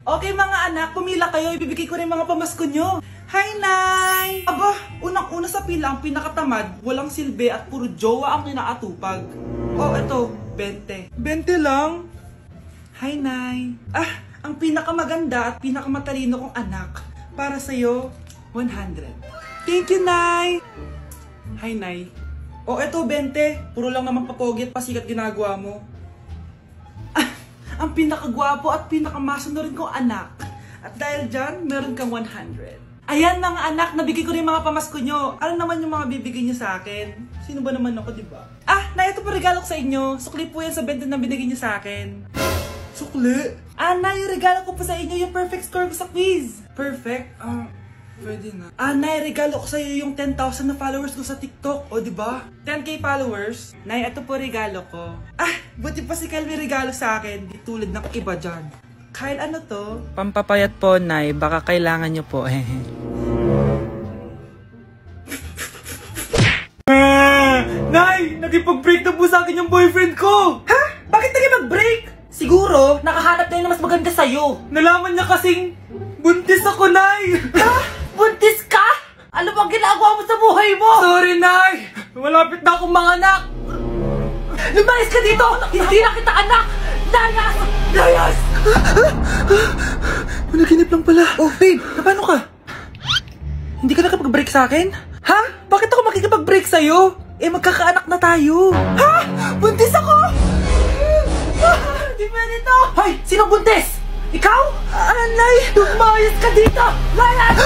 Okay mga anak, pumila kayo. Ibibigay ko rin mga pamasko nyo. Hi, Nay! Aba, unang-una sa pila ang pinakatamad, walang silbi at puro jowa ang kinaatupag. Oh, eto, 20. 20 lang? Hi, Nay! Ah, ang pinakamaganda at pinakamatalino kong anak. Para sa'yo, 100. Thank you, Nay! Hi, Nay. Oh, eto, 20. Puro lang naman papogi at pasikat ginagawa mo. Ah, ang pinakagwapo at pinakamasunod rin kong anak. At dahil dyan, meron kang 100. Ayan mga anak, nabigay ko rin mga pamasko nyo. Ano naman yung mga bibigay nyo sa akin? Sino ba naman ako, diba? Ah, na ito po regalo ko sa inyo. Sukli po yan sa 20 na binigay nyo sa akin. Sukli? Ah, na yung regalo ko po sa inyo, yung perfect score ko sa quiz. Perfect? Pwede na. Ah, Nay, regalo ko sa iyo yung 10,000 na followers ko sa TikTok. O, diba? 10K followers. Nay, ito po regalo ko. Ah, buti pa si Kyle may regalo sa akin. Di tulad ng iba dyan. Kyle, ano to? Pampapayat po, Nay. Baka kailangan nyo po. Nay, nakipag-break na po sa akin yung boyfriend ko. Ha? Bakit nakipag-break? Siguro, nakahanap na yung mas maganda sa'yo. Nalaman niya kasing buntis ako, Nay. Ha? Buntis ka? Ano bang ginagawa mo sa buhay mo? Sorry, Nay. Malapit na akong manganak. Lumayas ka dito! Hindi na kita anak! Layas! Layas! Panaginip lang pala. Oh, babe, paano ka? Hindi ka nakapag-break sa akin? Ha? Bakit ako makikipag-break sa'yo? Eh, magkakaanak na tayo. Ha? Buntis ako? Di pwede to! Hoy! Sino buntis? Ikaw? Nay! Lumayas ka dito! Layas!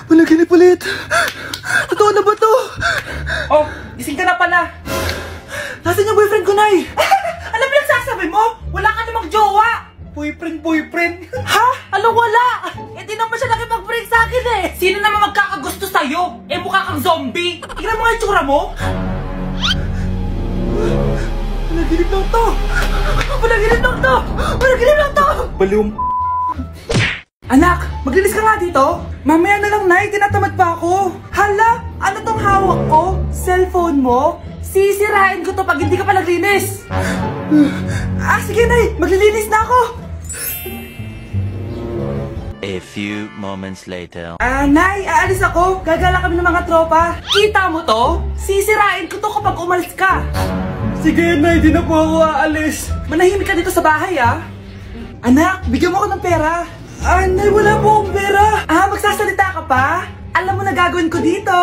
Panaginip ulit. Totoo na ba to? Oh, gising ka na pala. Nasaan yung boyfriend ko, Nay? Alam mo yung sasabi mo? Wala ka namang jowa. Boyfriend? Ha? Alam wala? Eh di naman siya nakipag-break sa akin eh. Sino naman magkakagusto sa'yo? Eh mukha kang zombie. Tignan mo nga yung tsura mo. Panaginip lang to. Panaginip lang to. Panaginip lang to. Baliw. Anak, maglinis ka nga dito. Mamaya na lang, Nay. Tinatamad pa ako. Hala, ano tong hawak ko? Cellphone mo? Sisirain ko to pag hindi ka pa naglinis. Ah, sige, Nay. Maglilinis na ako. A few moments later. Nay, aalis ako. Gagala kami ng mga tropa. Kita mo to? Sisirain ko to kapag umalis ka. Sige, Nay. Di na po ako aalis. Manahimik ka dito sa bahay, ah. Anak, bigyan mo ako ng pera. Nay, wala po akong pera. Magsasalita ka pa? Alam mo na gagawin ko dito.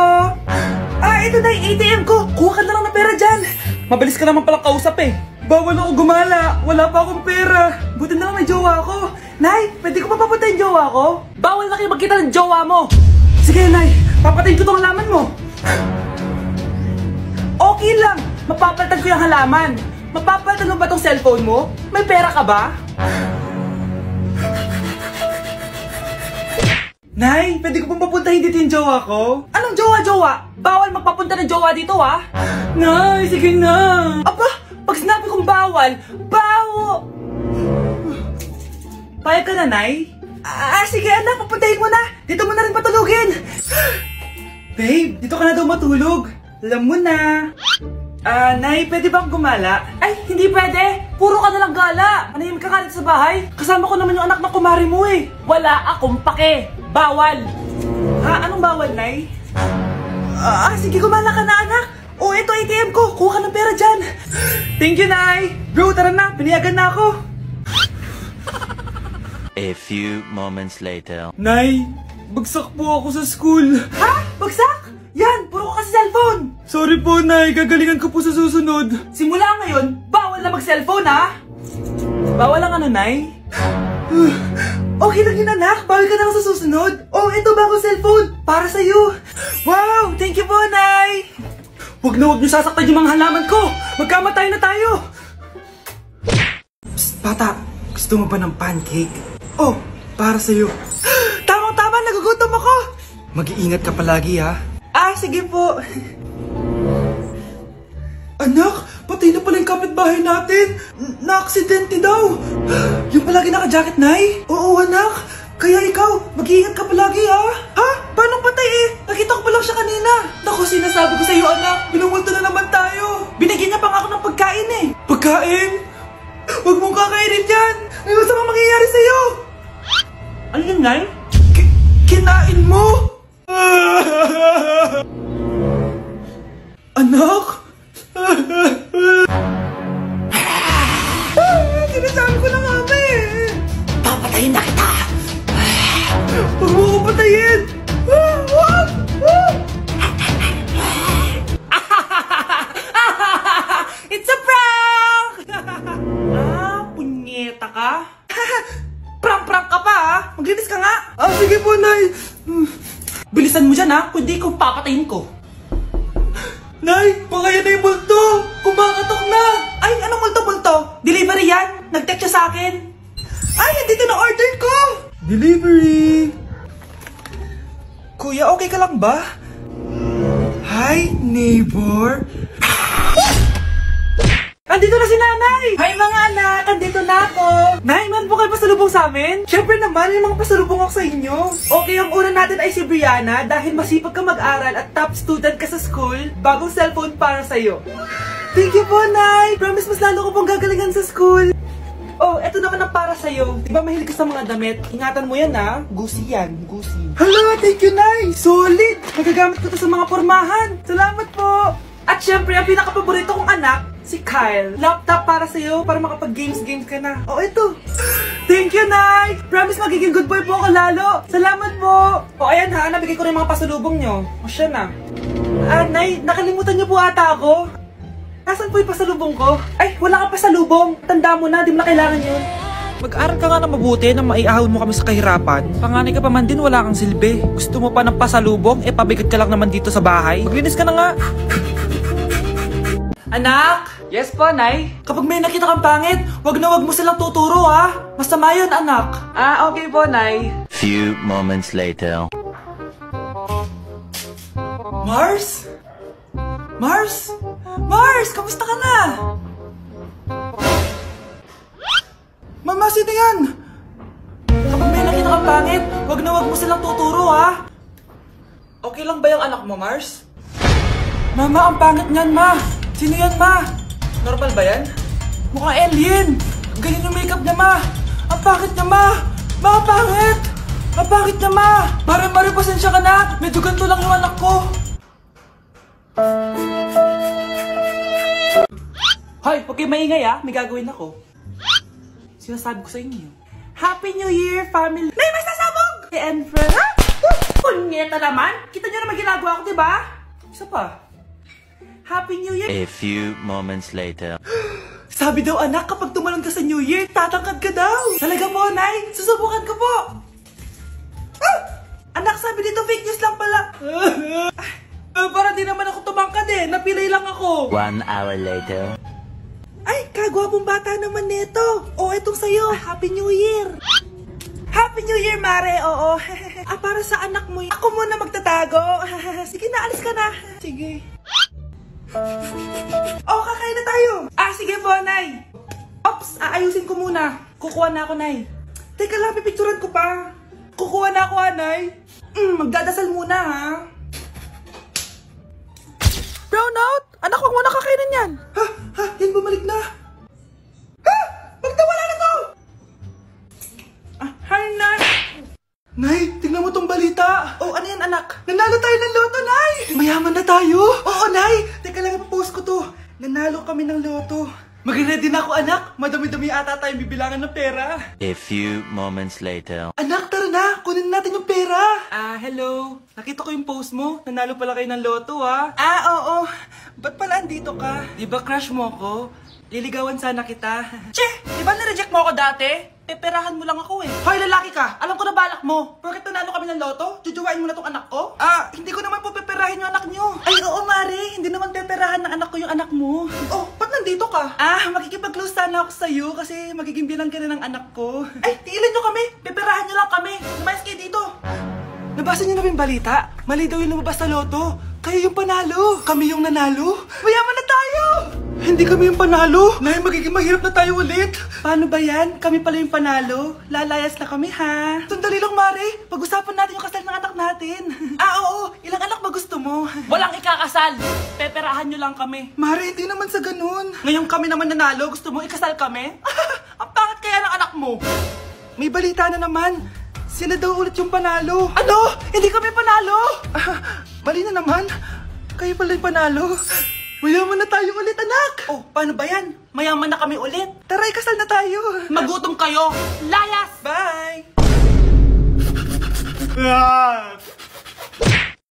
Ito na yung ATM ko. Kuha ka na lang ng pera dyan. Mabilis ka naman palang kausap eh. Bawal ako gumala. Wala pa akong pera. Buti na lang may jowa ako. Nay, pwede ko papapunta yung jowa ko? Bawal na kayo magkita ng jowa mo. Sige, Nay. Papatayin ko tong halaman mo. Okay lang. Mapapalitan ko yung halaman. Mapapalitan mo ba tong cellphone mo? May pera ka ba? Nay, pwede ko pong papuntahin dito yung jowa ko? Anong jowa-jowa? Bawal magpapunta ng jowa dito, ha? Nay, sige na. Aba, pag sinabi kong bawal, Payag ka na, Nay? Sige anak, papuntahin mo na. Dito mo na rin patulugin. Babe, dito ka na daw matulog. Alam mo na. Nay, pwede bang gumala? Ay, hindi pwede. Puro ka nalang gala. Manahimik ka dito sa bahay. Kasama ko naman yung anak na kumari mo eh. Wala akong pake. Bawal. Anong bawal, Nay? Sige, gumala ka na, anak. Oh, ito ATM ko. Kuha ka ng pera dyan. Thank you, Nay. Bro, tara na. Piniyagan na ako. A few moments later. Nay, bagsak po ako sa school. Ha? Bagsak? Yan, puro ka kasi cellphone. Sorry po, Nay. Gagalingan ko po sa susunod. Simula ngayon, bawal na mag-cellphone, ha? Bawal lang ano, Nay? Okay lang yun, anak. Bawal ka na lang sa susunod. Oh, ito bagong cellphone. Para sa'yo. Wow, thank you po, Nay. Huwag na huwag niyo sasaktan yung mga halaman ko. Magkamatay na tayo. Psst, bata. Gusto mo ba ng pancake? Oh, para sa'yo. Tamang-tama, nagugutom ako. Mag-iingat ka palagi, ha? Sige po. Anak, patay na pala yung kapitbahay natin. Na-aksidente daw. Yung palagi naka-jacket, Nay? Oo, anak. Kaya ikaw, mag-iingat ka palagi, ha? Ha? Paano patay eh? Nakita ko pa lang siya kanina. Naku, sinasabi ko sa'yo, anak. Binumulto na naman tayo. Binigyan niya pa nga ako ng pagkain eh. Pagkain? Huwag mong kakainin yan. Nay? Kinain mo? Anak? Sinasabi ko na nga eh. Papatayin na kita. Huwag mo ko patayin. It's a prank! Punyeta ka? Prank ka pa ha? Maglinis ka nga. Sige po, Nay. Bilisan mo dyan ha, kundi kung papatayin ko. Nay, baka yan na yung multo. Kumakatok na. Ay, anong multo-multo? Delivery yan. Nag-text siya sa akin. Ay, nandito na order ko. Delivery. Kuya, okay ka lang ba? Hi, neighbor. Andito na si Nanay! Hi mga anak! Andito na ako! Nay, man po kayo pasalubong sa amin? Siyempre naman, may mga pasalubong ako sa inyo. Okay, ang una natin ay si Brianna dahil masipag ka mag-aral at top student ka sa school. Bagong cellphone para sa'yo. Thank you po, Nay! Promise mas lalo ko pong gagalingan sa school. Oh, eto naman ang para sa'yo. Diba mahilig ka sa mga damit? Ingatan mo yan ha. Gucci yan. Gucci. Hala, thank you, Nay! Solid! Magagamit ko to sa mga pormahan. Salamat po! At syempre, ang pinaka-paborito kong anak, si Kyle. Laptop para sa'yo, para makapag-games ka na. Oh, ito. Thank you, Nay! Promise magiging good boy po ako lalo. Salamat po. O, ayan ha, nabigay ko rin mga pasalubong nyo. O, siya na. Nay, nakalimutan nyo po ata ako. Nasaan po yung pasalubong ko? Ay, wala kang pasalubong. Tanda mo na, di mo na kailangan yun. Mag-aral ka nga na mabuti nang maiahon mo kami sa kahirapan. Panganay ka pa man din, wala kang silbi. Gusto mo pa ng pasalubong? Pabigat ka lang naman dito sa bahay. Maglinis ka na nga. Anak! Yes po, Nay. Kapag may nakita kang pangit, wag na wag mo silang tuturo ha. Masama yun, anak. Okay po, Nay. Few moments later. Mars? Mars? Mars, kamusta ka na? Mama, sino yan? Kapag may nakita kang pangit, wag na wag mo silang tuturo ha. Okay lang ba yung anak mo, Mars? Mama, ang pangit niyan, Ma. Sino yan, Ma? Normal ba yan? Mukhang alien. Ganyan yung makeup niya, Ma. Ang pangit niya, Ma. Ma, ang pangit. Ang pangit niya, Ma. Mare, pasensya ka na. Medyo ganito lang yung anak ko. Hoy, huwag kayo maingay ha. May gagawin ako. Sinasabi ko sa inyo. Happy New Year, family. Nay, may sasabog! And friend, ha? Punyeta naman. Kita niyo naman ginagawa ko, diba? Isa pa. Happy New Year! A few moments later. Sabi daw anak, kapag tumalon ka sa New Year, tatangkad ka daw. Talaga po, Nay. Susubukan ko po. Anak, sabi dito fake news lang pala. Para di naman ako tumangkad eh. Napilay lang ako. 1 hour later. Ay, kagwapong bata naman nito. Oh, etong sa'yo. Happy New Year. Happy New Year, Mare. Oo. Para sa anak mo. Ako muna magtatago. Sige na, alis ka na. Sige. Oh, kakain na tayo. Sige po, Nay. Ops, aayusin ko muna. Kukuha na ako, Nay. Teka lang, pipicturan ko pa. Kukuha na ako, Nay. Magdadasal muna, ha. Brownout! Anak, huwag mo na kakainin yan. Yan bumalik na. Magdawala na to. Hi, Nay. Nay, tingnan mo tong balita. Oh, ano yan, anak? Nanalo tayo ng loto, Nay. Mayaman na tayo. Oo, Nay. Teka lang, ipapost ko to. Nanalo kami ng loto. Mag-ready na ako, anak. Madami-dami ata tayong bibilangan ng pera. A few moments later. Anak, tara na. Kunin natin yung pera. Hello. Nakita ko yung post mo. Nanalo pala kayo ng loto, ha? Oo. Ba't pala andito ka? Di ba crush mo ko? Liligawan sana kita. Che! Di ba na-reject mo ako dati? Peperahan mo lang ako eh. Hoy, lalaki ka! Alam ko na balak mo. Porket nanalo kami ng loto, jujuwain mo na tong anak ko? Hindi ko naman po peperahin yung anak nyo. Ay, oo, Mare. Hindi naman peperahan ng anak ko yung anak mo. Oh, ba't nandito ka? Makikipag-close sana ako sa'yo kasi magiging bilang ka na ng anak ko. Ay, tiilan nyo kami. Peperahan nyo lang kami. Lumayas kayo dito. Nabasa niyo na ba yung balita? Mali daw yung lumabas sa loto. Kayo yung panalo. Kami yung nanalo. Mayaman na tayo! Hindi kami yung panalo. Nay, magiging mahirap na tayo ulit. Paano ba yan? Kami pala yung panalo. Lalayas na kami, ha? Sandali lang, Mare. Pag-usapan natin yung kasal ng anak natin. Oo. Ilang anak ba gusto mo? Walang ikakasal. Peperahan nyo lang kami. Mare, hindi naman sa ganun. Ngayon kami naman nanalo. Gusto mo ikasal kami? Ang pangit kaya ng anak mo. May balita na naman. Sila daw ulit yung panalo. Ano? Hindi kami panalo? Mali na naman. Kayo pala yung panalo. Mayaman na tayo ulit, anak! Oh, paano ba yan? Mayaman na kami ulit. Tara, kasal na tayo. Magutom kayo. Layas! Bye!